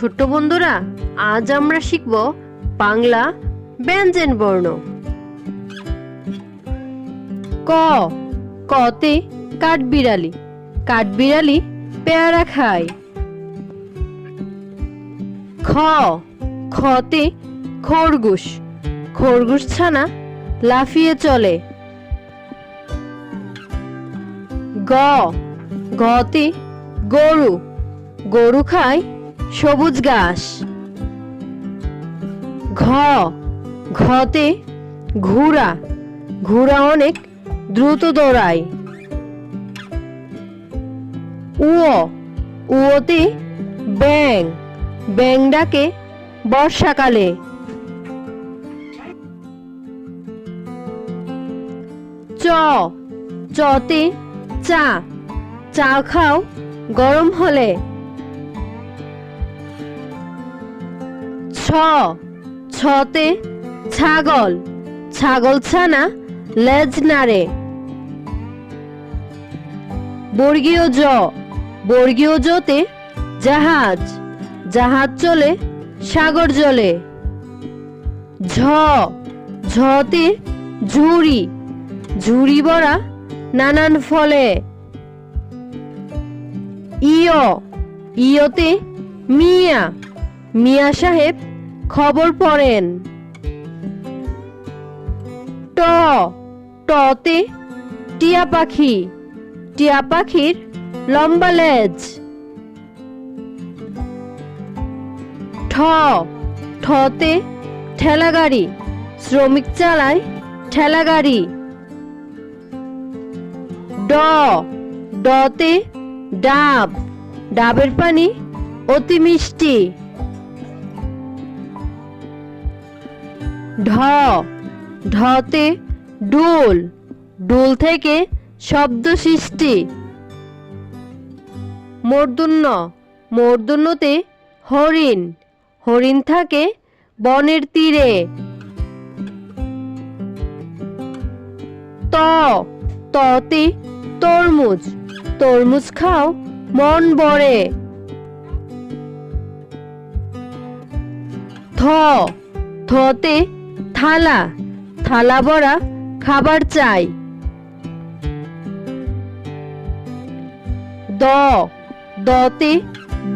ছোট্ট বন্ধুরা, আজ আমরা শিখব বাংলা ব্যঞ্জন বর্ণ। ক, কতে কাঠবিড়ালি, কাঠবিড়ালি পেয়ারা খায়। খ, খতে খরগোশ, খরগোশ ছানা লাফিয়ে চলে। গ, গতে গরু, গরু খায় সবুজ ঘাস। ঘ, ঘতে ঘোড়া, ঘোড়া অনেক দ্রুত দৌড়ায়। উ, উতে ব্যাঙ, ব্যাঙ ডাকে বর্ষাকালে। চ, চতে চা, চা খাও গরম হলে। ছ, ছতে ছাগল, ছাগল ছানা লেজ নাড়ে। বর্গীয় জ, বর্গীয় জতে জাহাজ, জাহাজ চলে সাগর জলে। ঝ, ঝতে ঝুড়ি, ঝুড়ি ভরা নানান ফলে। ইয়, ইয়তে মিয়া, মিয়া সাহেব খবর পড়েন। ট, টতে টিয়া পাখি, টিয়া পাখির লম্বা লেজ। ঠ, ঠতে ঠেলা গাড়ি, শ্রমিক চালায় ঠেলা গাড়ি। ড, ডতে ডাব, ডাবের পানি অতি মিষ্টি। ঢ, ঢতে ডোল, ডোল থেকে শব্দ সৃষ্টি। মূর্ধন্য, মূর্ধন্যতে হরিণ, হরিণ থাকে বনের তীরে। ত, ততে তরমুজ, তরমুজ খাও মন ভরে। থ, থতে থালা, থালা ভরা খাবার চাই। দ, দতে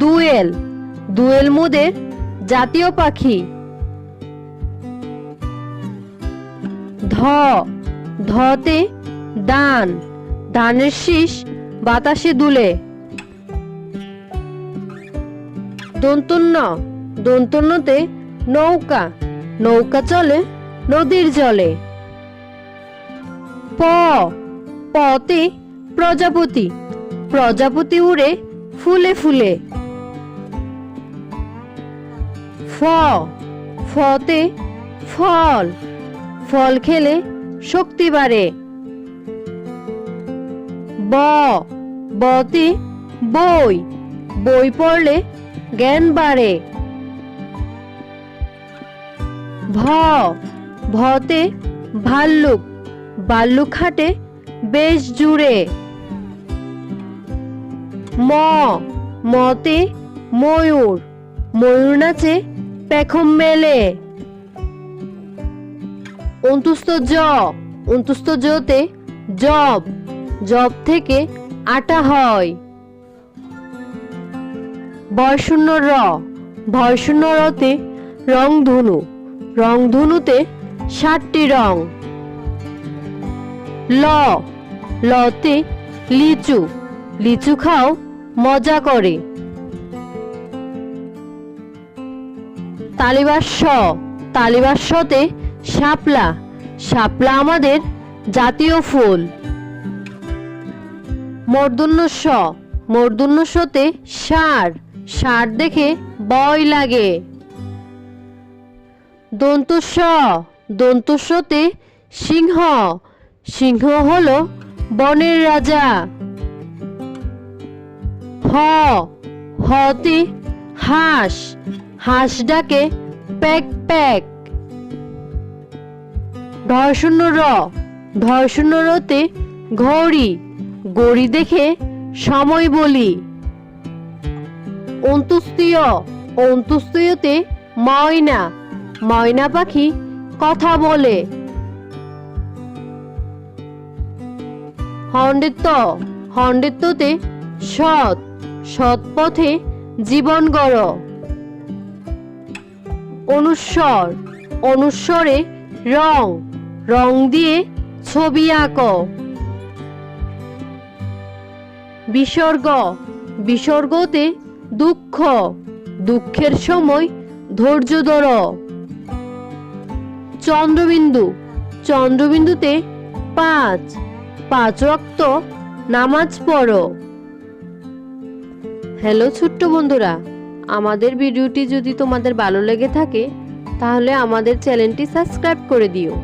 দুয়েল, দুয়েল মোদের জাতীয় পাখি। ধ, ধতে দান, ধানের শীষ বাতাসে দুলে। দন্তন্য, দন্তন্যতে নৌকা, নৌকা চলে নদীর জলে। প, পতে প্রজাপতি, প্রজাপতি উড়ে ফুলে ফুলে। ফ, ফতে ফল, ফল খেলে শক্তি বাড়ে। ব, বতে বই, বই পড়লে জ্ঞান বাড়ে। ভ, ভতে ভাল্লুক, ভাল্লুক হাঁটে বেশ জুড়ে। ম, মতে ময়ূর, ময়ূর নাচে পেখম মেলে। অন্তুস্থ জ, অন্তুস্থ জতে জব, জব থেকে আটা হয়। ভয়শূন্য র, ভয়শূন্য রতে রংধনু, রংধনুতে 7টি রং। ল, লতে লিচু, লিচু খাও মজা করে। তালিবাস্য, তালিবাস্যতে শাপলা, শাপলা আমাদের জাতীয় ফুল। মূর্ধন্য ষ, মূর্ধন্য ষতে ষাঁড়, ষাঁড় দেখে ভয় লাগে। দন্ত স, দন্ত সতে সিংহ, সিংহ হলো বনের রাজা। হ, হতে হাঁস, হাঁস ডাকে প্যাক প্যাক। ঢয়শূন্য র, ঢয়শূন্য রতে ঘড়ি, ঘড়ি দেখে সময় বলি। অন্তুস্তীয়, অন্তুস্তয়তে ময়না, ময়না পাখি কথা বলে। হন্ডিত্য, হন্ডিত্যতে সৎ, সৎ পথে জীবন গড়। অনুস্বর, অনুস্বরে রং, রং দিয়ে ছবি আঁক। বিসর্গ, বিসর্গতে দুঃখ, দুঃখের সময় ধৈর্য ধর। চন্দ্রবিন্দু, চন্দ্রবিন্দুতে পাঁচ, পাঁচ ওয়াক্ত নামাজ পড়ো। হ্যালো ছোট্ট বন্ধুরা, আমাদের ভিডিওটি যদি তোমাদের ভালো লেগে থাকে তাহলে আমাদের চ্যানেলটি সাবস্ক্রাইব করে দিও।